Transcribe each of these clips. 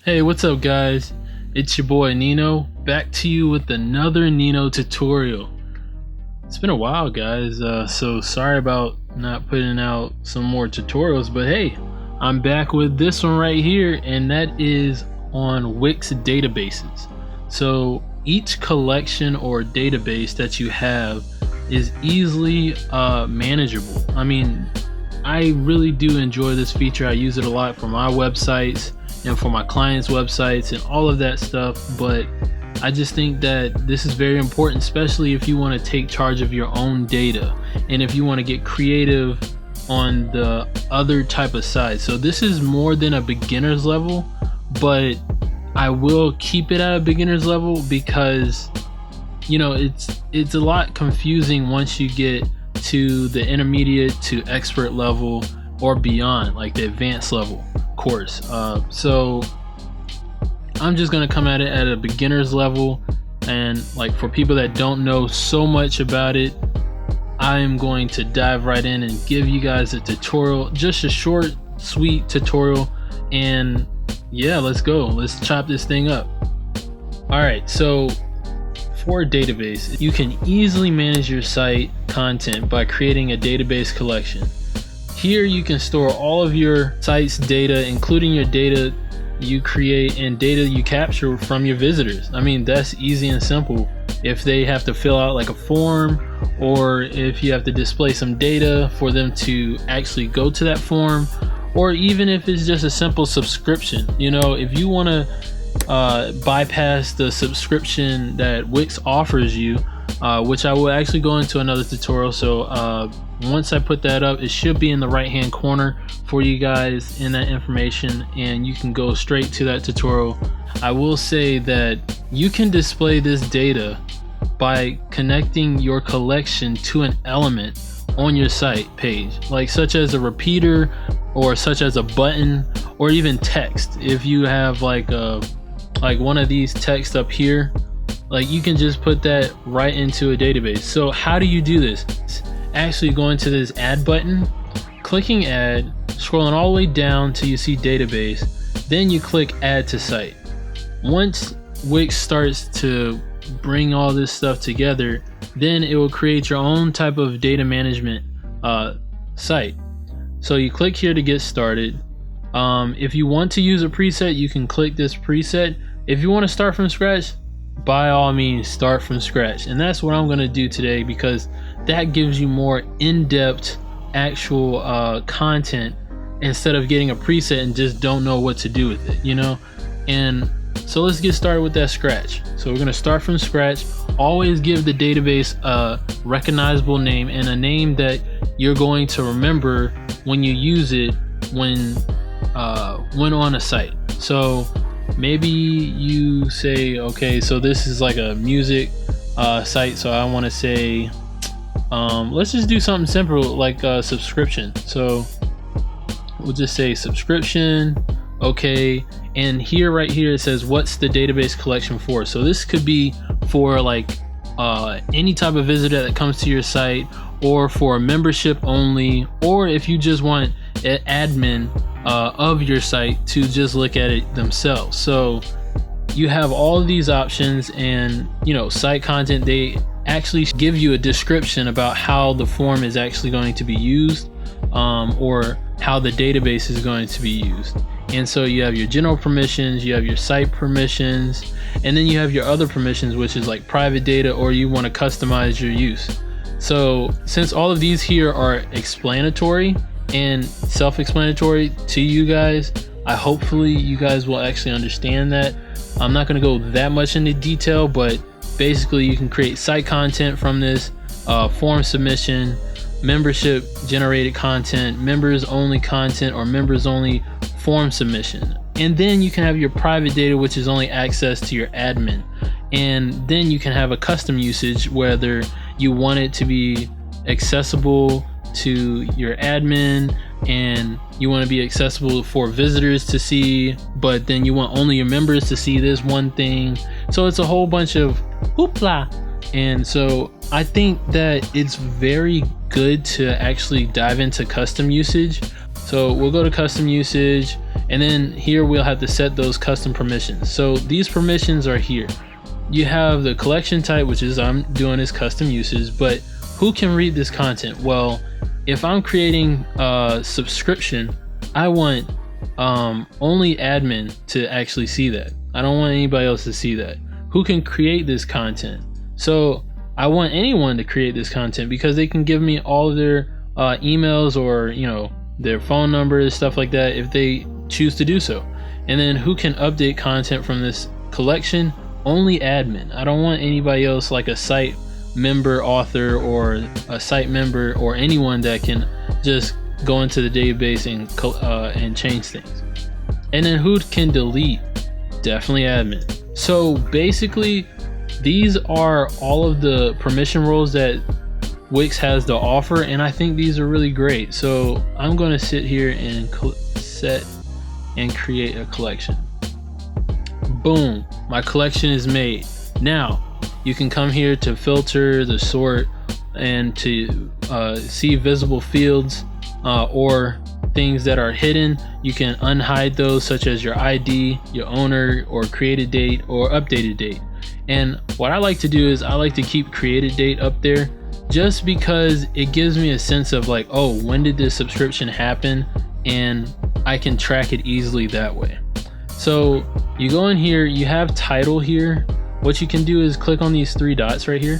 Hey, what's up guys? It's your boy Nino, back to you with another Nino tutorial. It's been a while guys, so sorry about not putting out some more tutorials, but hey, I'm back with this one right here, and that is on Wix databases. So each collection or database that you have is easily manageable. I mean, I really do enjoy this feature. I use it a lot for my websites and for my clients' websites and all of that stuff, but I just think that this is very important, especially if you want to take charge of your own data and if you want to get creative on the other type of side. So this is more than a beginner's level, but I will keep it at a beginner's level because, you know, it's a lot confusing once you get to the intermediate to expert level or beyond, like the advanced level course. So I'm just gonna come at it at a beginner's level, and like for people that don't know so much about it, I am going to dive right in and give you guys a tutorial, just a short sweet tutorial, and yeah, let's go, let's chop this thing up. All right, so for a database, you can easily manage your site content by creating a database collection. Here you can store all of your site's data, including your data you create and data you capture from your visitors. I mean, that's easy and simple. If they have to fill out like a form, or if you have to display some data for them to actually go to that form, or even if it's just a simple subscription. You know, if you want to bypass the subscription that Wix offers you, which I will actually go into another tutorial, so once I put that up, it should be in the right hand corner for you guys in that information, and you can go straight to that tutorial. I will say that you can display this data by connecting your collection to an element on your site page, like such as a repeater or such as a button or even text. If you have like one of these text up here, like you can just put that right into a database. So how do you do this? Actually go into this add button, clicking add, scrolling all the way down till you see database, then you click add to site. Once Wix starts to bring all this stuff together, then it will create your own type of data management site. So you click here to get started. If you want to use a preset, you can click this preset. If you want to start from scratch, by all means start from scratch, and that's what I'm going to do today, because that gives you more in-depth actual content instead of getting a preset and just don't know what to do with it, you know. And so let's get started with that scratch. So we're going to start from scratch. Always give the database a recognizable name, and a name that you're going to remember when you use it when on a site. So maybe you say, okay, so this is like a music site, so I want to say let's just do something simple like subscription. So we'll just say subscription. Okay, and here, right here, it says what's the database collection for. So this could be for like any type of visitor that comes to your site, or for a membership only, or if you just want an admin of your site to just look at it themselves. So you have all of these options, and you know, site content, they actually give you a description about how the form is actually going to be used, or how the database is going to be used. And so you have your general permissions, you have your site permissions, and then you have your other permissions, which is like private data, or you want to customize your use. So since all of these here are explanatory and self-explanatory to you guys, hopefully you guys will actually understand that. I'm not going to go that much into detail, but basically you can create site content from this, form submission, membership generated content, members only content, or members only form submission. And then you can have your private data, which is only access to your admin. And then you can have a custom usage, whether you want it to be accessible to your admin and you want to be accessible for visitors to see, but then you want only your members to see this one thing. So it's a whole bunch of hoopla. And so I think that it's very good to actually dive into custom usage. So we'll go to custom usage, and then here we'll have to set those custom permissions. So these permissions are here. You have the collection type, which is I'm doing is custom usage, but who can read this content? Well, if I'm creating a subscription, I want only admin to actually see that. I don't want anybody else to see that. Who can create this content? So I want anyone to create this content because they can give me all of their emails or their phone numbers, stuff like that, if they choose to do so. And then who can update content from this collection? Only admin. I don't want anybody else like a site member author or a site member or anyone that can just go into the database and change things. And then who can delete? Definitely admin. So basically, these are all of the permission roles that Wix has to offer, and I think these are really great. So I'm going to sit here and set and create a collection. Boom, my collection is made. Now you can come here to filter, the sort, and to see visible fields or things that are hidden. You can unhide those, such as your ID, your owner, or created date or updated date. And what I like to do is I like to keep created date up there just because it gives me a sense of like, oh, when did this subscription happen, and I can track it easily that way. So you go in here, you have title here. What you can do is click on these three dots right here,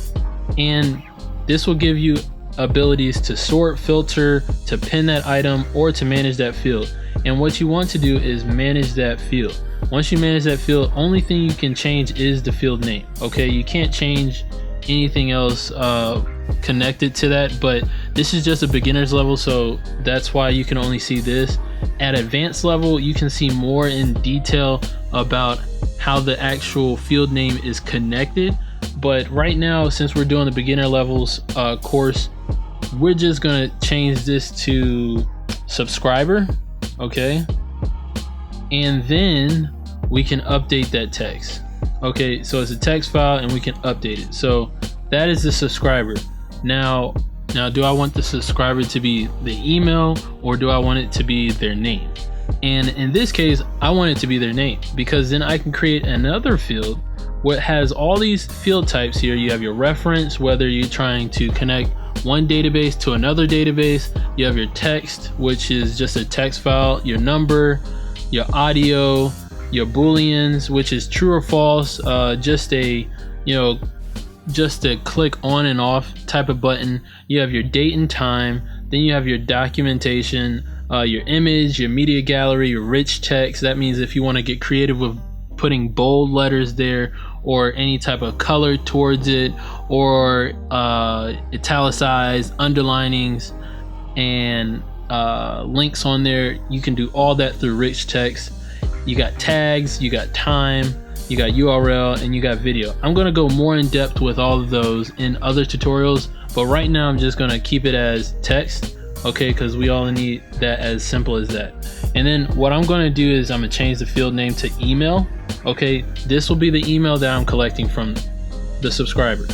and this will give you abilities to sort, filter, to pin that item, or to manage that field. And what you want to do is manage that field. Once you manage that field, only thing you can change is the field name. Okay, you can't change anything else connected to that, but this is just a beginner's level, so that's why you can only see this. At advanced level, you can see more in detail about how the actual field name is connected. But right now, since we're doing the beginner levels course, we're just gonna change this to subscriber. Okay, and then we can update that text. Okay, so it's a text file and we can update it. So that is the subscriber. Now do I want the subscriber to be the email, or do I want it to be their name? And in this case, I want it to be their name, because then I can create another field what has all these field types here. You have your reference, whether you're trying to connect one database to another database. You have your text, which is just a text file, your number, your audio, your booleans, which is true or false, just a click on and off type of button. You have your date and time, then you have your documentation, your image, your media gallery, your rich text. That means if you want to get creative with putting bold letters there, or any type of color towards it, or italicized underlinings and links on there, you can do all that through rich text. You got tags, you got time, you got URL, and you got video. I'm going to go more in depth with all of those in other tutorials, but right now I'm just going to keep it as text, okay, because we all need that as simple as that. And then what I'm going to do is I'm going to change the field name to email. Okay, this will be the email that I'm collecting from the subscriber.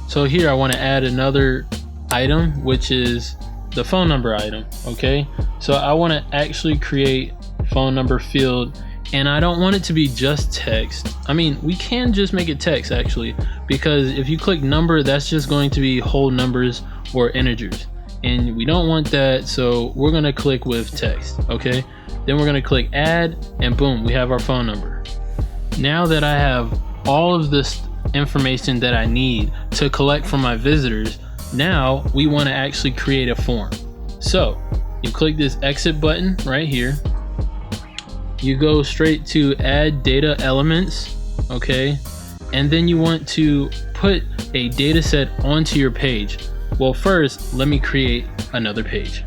So here I want to add another item, which is the phone number item. Okay, so I want to actually create phone number field, and I don't want it to be just text. I mean, we can just make it text actually, because if you click number, that's just going to be whole numbers or integers, and we don't want that, so we're going to click with text. Okay, then we're going to click add, and boom, we have our phone number. Now that I have all of this information that I need to collect from my visitors, now we want to actually create a form. So you click this exit button right here, you go straight to add data elements, okay, and then you want to put a data set onto your page. Well, first let me create another page.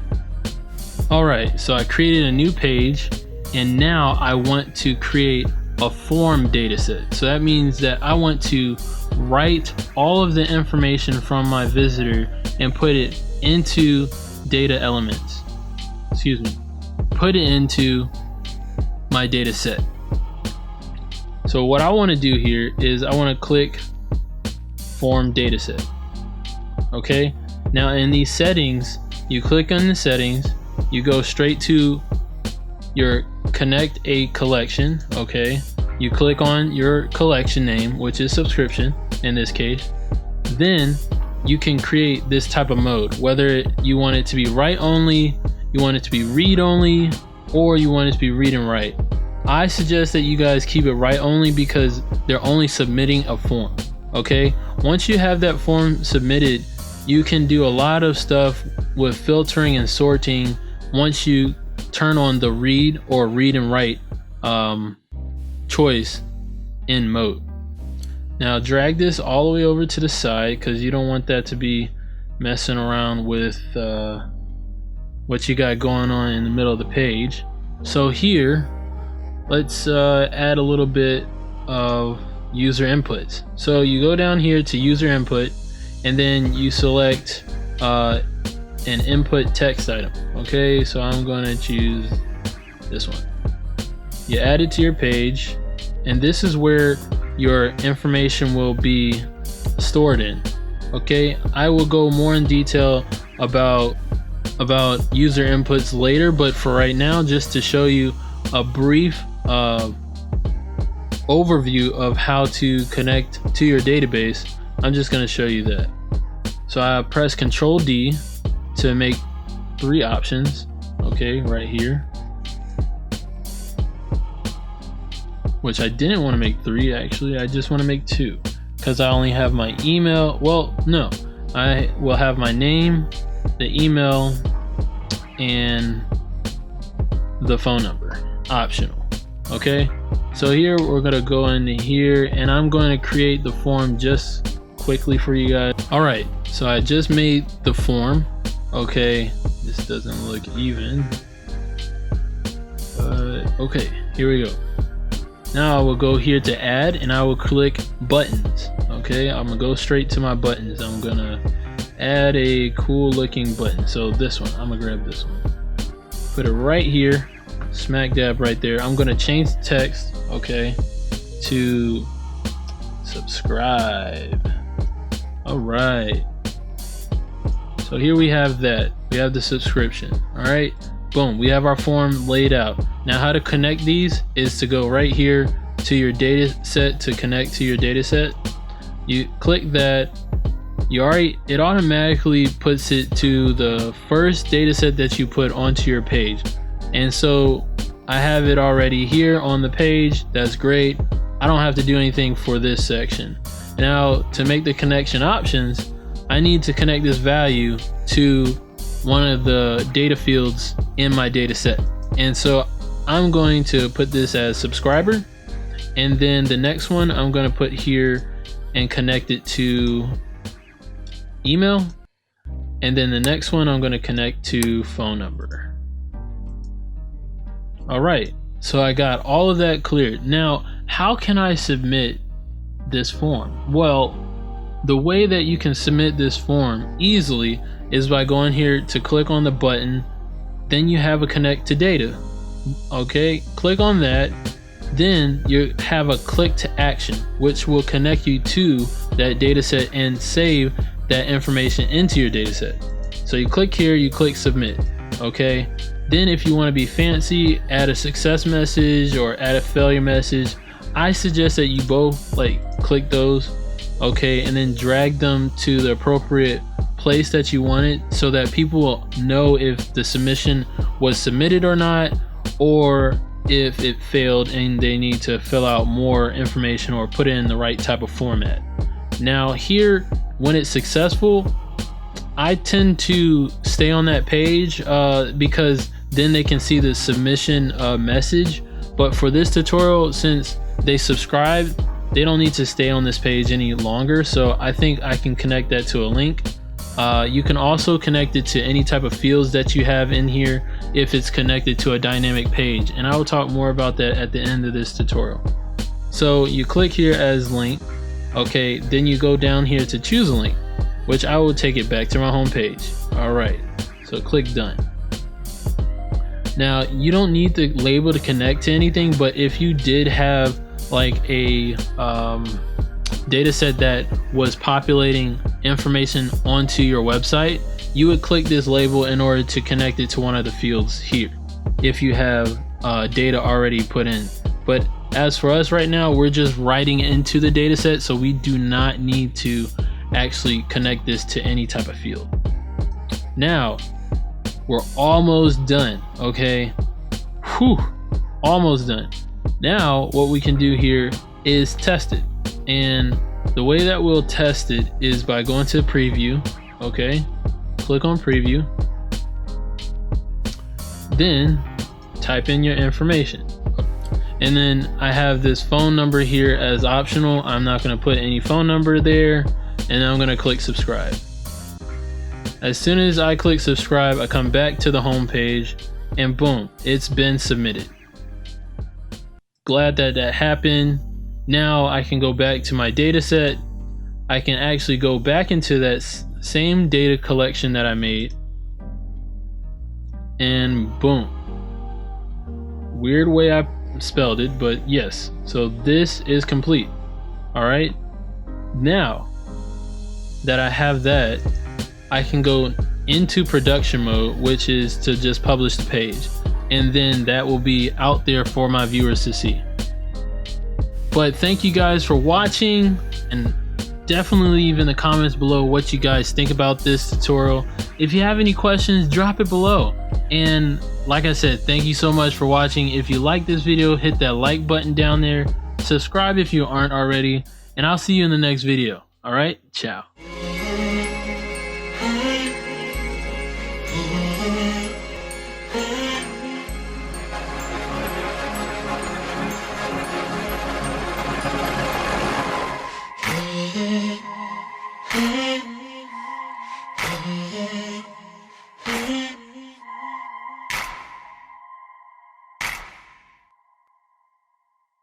Alright, so I created a new page, and now I want to create a form data set. So that means that I want to write all of the information from my visitor and put it into data elements. Put it into my data set. So what I want to do here is I want to click form data set. Okay, now in these settings, you click on the settings, you go straight to your connect a collection. Okay, you click on your collection name, which is subscription in this case. Then you can create this type of mode, whether you want it to be write only, you want it to be read only, or you want it to be read and write. I suggest that you guys keep it write only because they're only submitting a form. Okay, once you have that form submitted, you can do a lot of stuff with filtering and sorting once you turn on the read or read and write choice in mode. Now drag this all the way over to the side because you don't want that to be messing around with what you got going on in the middle of the page. So here, let's add a little bit of user inputs. So you go down here to user input, and then you select an input text item. Okay, so I'm going to choose this one. You add it to your page, and this is where your information will be stored in. Okay, I will go more in detail about user inputs later, but for right now, just to show you a brief overview of how to connect to your database, I'm just going to show you that. So I press Control D to make 3 options. Okay, right here, which I didn't want to make 3, actually I just want to make 2 because I only have my email. Well, no, I will have my name, the email, and the phone number, optional. Okay, so here we're gonna go into here, and I'm going to create the form just quickly for you guys. All right, so I just made the form. Okay, this doesn't look even, but okay, here we go. Now I will go here to add, and I will click buttons. Okay, I'm gonna go straight to my buttons. I'm gonna add a cool looking button. So this one, I'm gonna grab this one, put it right here, smack dab right there. I'm gonna change the text, okay, to subscribe. All right, so here we have that. We have the subscription. All right, boom, we have our form laid out. Now how to connect these is to go right here to your data set to connect to your data set. You click that. It automatically puts it to the first data set that you put onto your page. And so I have it already here on the page. That's great. I don't have to do anything for this section. Now to make the connection options, I need to connect this value to one of the data fields in my data set. And so I'm going to put this as subscriber, and then the next one I'm going to put here and connect it to email, and then the next one I'm going to connect to phone number. All right, so I got all of that cleared. Now how can I submit this form? Well, the way that you can submit this form easily is by going here to click on the button, then you have a connect to data. Okay, click on that, then you have a click to action, which will connect you to that data set and save that information into your data set. So you click here, you click submit. Okay, then if you want to be fancy, add a success message or add a failure message. I suggest that you both click those, okay, and then drag them to the appropriate place that you want it, so that people will know if the submission was submitted or not, or if it failed and they need to fill out more information or put it in the right type of format. Now here, when it's successful, I tend to stay on that page because then they can see the submission message. But for this tutorial, since they subscribed, they don't need to stay on this page any longer. So I think I can connect that to a link. You can also connect it to any type of fields that you have in here if it's connected to a dynamic page, and I will talk more about that at the end of this tutorial. So you click here as link, okay, then you go down here to choose a link, which I will take it back to my home page. All right, so click done. Now you don't need the label to connect to anything, but if you did have like a data set that was populating information onto your website, you would click this label in order to connect it to one of the fields here if you have data already put in. But as for us right now, we're just writing into the data set, so we do not need to actually connect this to any type of field. Now we're almost done. Okay, whew, almost done. Now what we can do here is test it, and the way that we'll test it is by going to preview. Okay, click on preview, then type in your information, and then I have this phone number here as optional. I'm not going to put any phone number there, and I'm going to click subscribe. As soon as I click subscribe, I come back to the home page, and boom, it's been submitted. Glad that that happened. Now I can go back to my data set. I can actually go back into that same data collection that I made, and boom. Weird way I spelled it, but yes. So this is complete. All right. Now that I have that, I can go into production mode, which is to just publish the page, and then that will be out there for my viewers to see. But thank you guys for watching, and definitely leave in the comments below what you guys think about this tutorial. If you have any questions, drop it below. And like I said, thank you so much for watching. If you like this video, hit that like button down there, subscribe if you aren't already, and I'll see you in the next video. All right, ciao. Yeah.